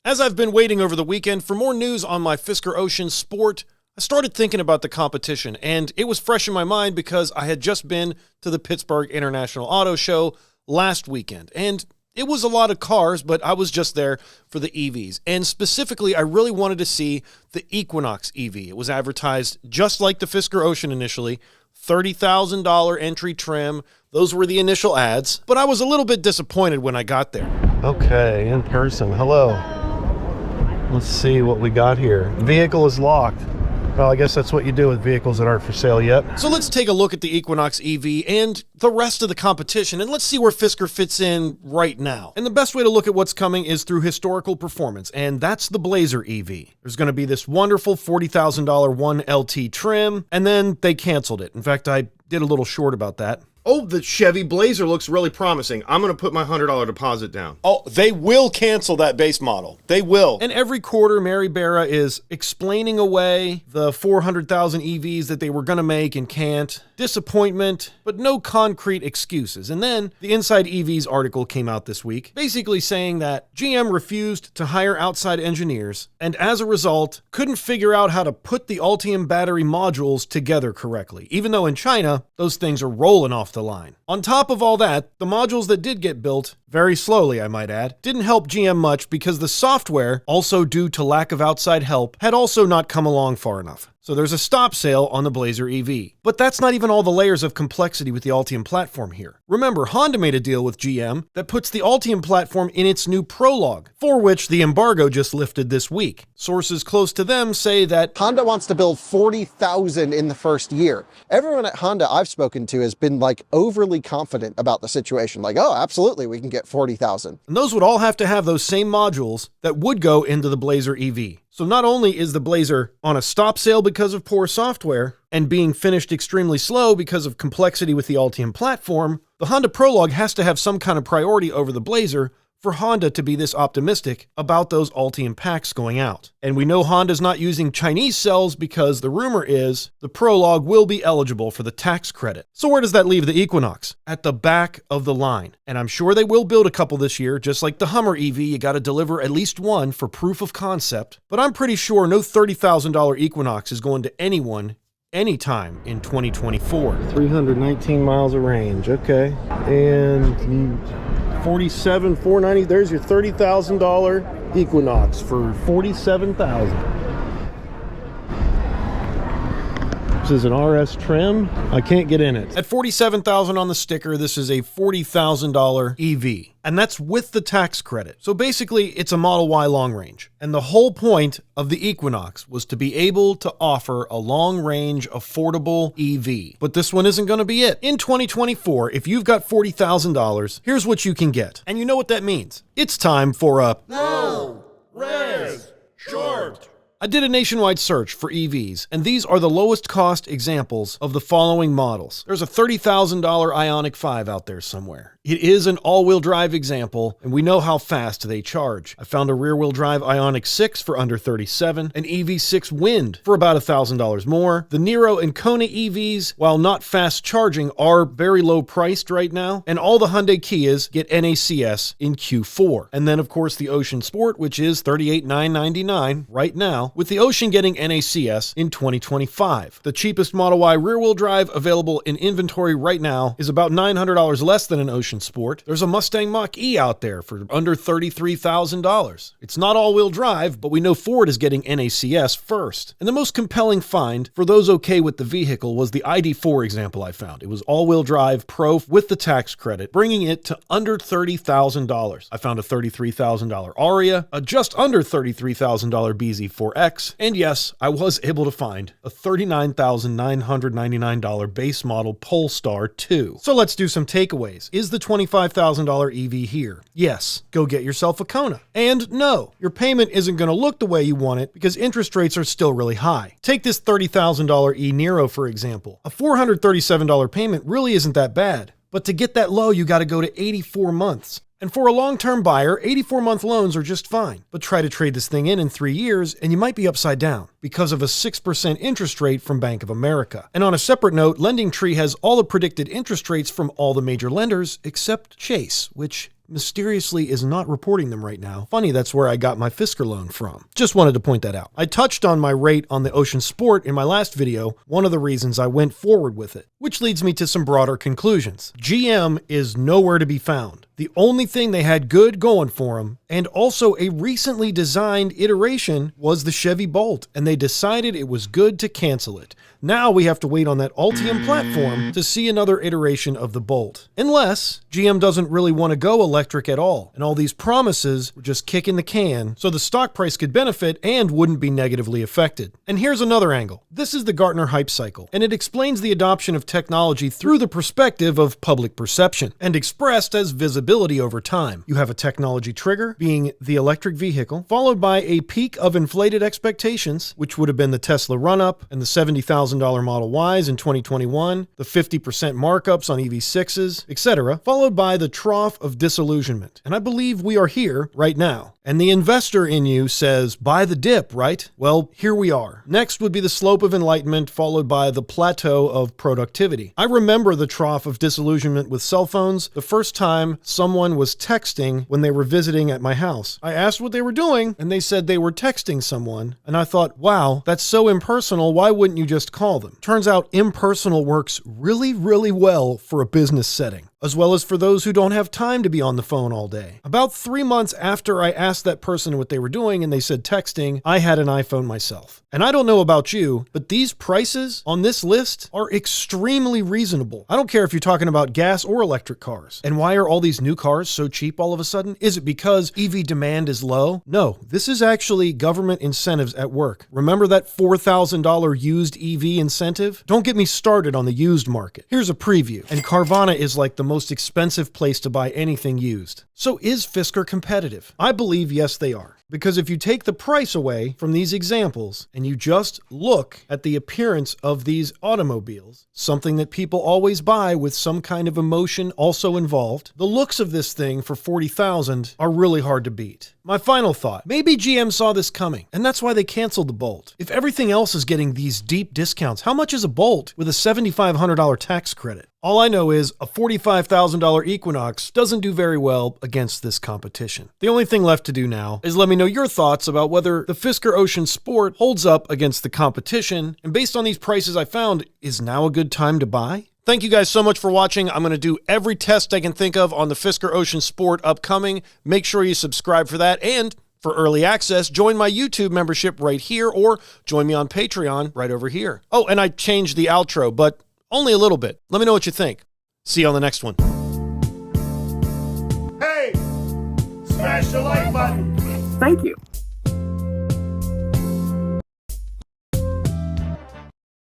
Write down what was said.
As I've been waiting over the weekend for more news on my Fisker Ocean Sport, I started thinking about the competition, and it was fresh in my mind because I had just been to the Pittsburgh International Auto Show last weekend, and it was a lot of cars, but I was just there for the EVs, and specifically, I really wanted to see the Equinox EV. It was advertised just like the Fisker Ocean initially, $30,000 entry trim. Those were the initial ads, but I was a little bit disappointed when I got there. Okay, in person. Hello. Let's see what we got here. Vehicle is locked. Well, I guess that's what you do with vehicles that aren't for sale yet. So let's take a look at the Equinox EV and the rest of the competition, and let's see where Fisker fits in right now. And the best way to look at what's coming is through historical performance, and that's the Blazer EV. There's going to be this wonderful $40,000 1LT trim, and then they canceled it. In fact, I did a little short about that. Oh, the Chevy Blazer looks really promising. I'm going to put my $100 deposit down. Oh, they will cancel that base model. They will. And every quarter, Mary Barra is explaining away the 400,000 EVs that they were going to make and can't. Disappointment, but no concrete excuses. And then the Inside EVs article came out this week, basically saying that GM refused to hire outside engineers, and as a result, couldn't figure out how to put the Ultium battery modules together correctly, even though in China, those things are rolling off the line. On top of all that, the modules that did get built, very slowly I might add, didn't help GM much because the software, also due to lack of outside help, had also not come along far enough. So there's a stop sale on the Blazer EV. But that's not even all the layers of complexity with the Ultium platform here. Remember, Honda made a deal with GM that puts the Ultium platform in its new Prologue, for which the embargo just lifted this week. Sources close to them say that Honda wants to build 40,000 in the first year. Everyone at Honda I've spoken to has been like overly confident about the situation. Like, oh, absolutely, we can get 40,000. And those would all have to have those same modules that would go into the Blazer EV. So not only is the Blazer on a stop sale because of poor software and being finished extremely slow because of complexity with the Ultium platform, the Honda Prologue has to have some kind of priority over the Blazer for Honda to be this optimistic about those Ultium packs going out. And we know Honda's not using Chinese cells because the rumor is the Prologue will be eligible for the tax credit. So where does that leave the Equinox? At the back of the line. And I'm sure they will build a couple this year, just like the Hummer EV, you gotta deliver at least one for proof of concept. But I'm pretty sure no $30,000 Equinox is going to anyone anytime in 2024. 319 miles of range, okay. And 47,490. There's your $30,000 Equinox for $47,000. This is an RS trim. I can't get in it. At $47,000 on the sticker, this is a $40,000 EV, and that's with the tax credit. So basically, it's a Model Y long range. And the whole point of the Equinox was to be able to offer a long range, affordable EV. But this one isn't going to be it. In 2024, if you've got $40,000, here's what you can get. And you know what that means. It's time for a No! Res! Short! I did a nationwide search for EVs, and these are the lowest cost examples of the following models. There's a $30,000 Ioniq 5 out there somewhere. It is an all-wheel drive example, and we know how fast they charge. I found a rear-wheel drive Ioniq 6 for under $37,000, an EV6 Wind for about $1,000 more. The Niro and Kona EVs, while not fast charging, are very low priced right now, and all the Hyundai Kias get NACS in Q4. And then, of course, the Ocean Sport, which is $38,999 right now, with the Ocean getting NACS in 2025. The cheapest Model Y rear-wheel drive available in inventory right now is about $900 less than an Ocean Sport. There's a Mustang Mach-E out there for under $33,000. It's not all-wheel drive, but we know Ford is getting NACS first. And the most compelling find for those okay with the vehicle was the ID4 example I found. It was all-wheel drive Pro with the tax credit, bringing it to under $30,000. I found a $33,000 Aria, a just under $33,000 BZ4X, and yes, I was able to find a $39,999 base model Polestar 2. So let's do some takeaways. Is the $25,000 EV here? Yes, go get yourself a Kona. And no, your payment isn't going to look the way you want it because interest rates are still really high. Take this $30,000 e-Niro for example. A $437 payment really isn't that bad, but to get that low, you got to go to 84 months. And for a long-term buyer, 84-month loans are just fine. But try to trade this thing in 3 years, and you might be upside down because of a 6% interest rate from Bank of America. And on a separate note, LendingTree has all the predicted interest rates from all the major lenders except Chase, which mysteriously is not reporting them right now. Funny, that's where I got my Fisker loan from. Just wanted to point that out. I touched on my rate on the Ocean Sport in my last video, one of the reasons I went forward with it, which leads me to some broader conclusions. GM is nowhere to be found. The only thing they had good going for them, and also a recently designed iteration, was the Chevy Bolt, and they decided it was good to cancel it. Now we have to wait on that Ultium platform to see another iteration of the Bolt. Unless GM doesn't really want to go electric at all, and all these promises were just kicking the can so the stock price could benefit and wouldn't be negatively affected. And here's another angle. This is the Gartner hype cycle, and it explains the adoption of technology through the perspective of public perception and expressed as visibility over time. You have a technology trigger, being the electric vehicle, followed by a peak of inflated expectations, which would have been the Tesla run-up and the $70,000 Model Ys in 2021, the 50% markups on EV6s, etc., followed by the trough of disillusionment. And I believe we are here right now. And the investor in you says, buy the dip, right? Well, here we are. Next would be the slope of enlightenment, followed by the plateau of productivity. I remember the trough of disillusionment with cell phones the first time someone was texting when they were visiting at my house. I asked what they were doing, and they said they were texting someone. And I thought, wow, that's so impersonal. Why wouldn't you just call them? Turns out impersonal works really, really well for a business setting, as well as for those who don't have time to be on the phone all day. About 3 months after I asked that person what they were doing and they said texting, I had an iPhone myself. And I don't know about you, but these prices on this list are extremely reasonable. I don't care if you're talking about gas or electric cars. And why are all these new cars so cheap all of a sudden? Is it because EV demand is low? No, this is actually government incentives at work. Remember that $4,000 used EV incentive? Don't get me started on the used market. Here's a preview. And Carvana is like the most expensive place to buy anything used. So is Fisker competitive? I believe yes, they are. Because if you take the price away from these examples and you just look at the appearance of these automobiles, something that people always buy with some kind of emotion also involved, the looks of this thing for $40,000 are really hard to beat. My final thought, maybe GM saw this coming, and that's why they canceled the Bolt. If everything else is getting these deep discounts, how much is a Bolt with a $7,500 tax credit? All I know is a $45,000 Equinox doesn't do very well against this competition. The only thing left to do now is let me know your thoughts about whether the Fisker Ocean Sport holds up against the competition, and based on these prices I found, is now a good time to buy? Thank you guys so much for watching. I'm going to do every test I can think of on the Fisker Ocean Sport upcoming. Make sure you subscribe for that, and for early access, join my YouTube membership right here, or join me on Patreon right over here. Oh, and I changed the outro, but only a little bit. Let me know what you think. See you on the next one. Hey, smash the like button. Thank you.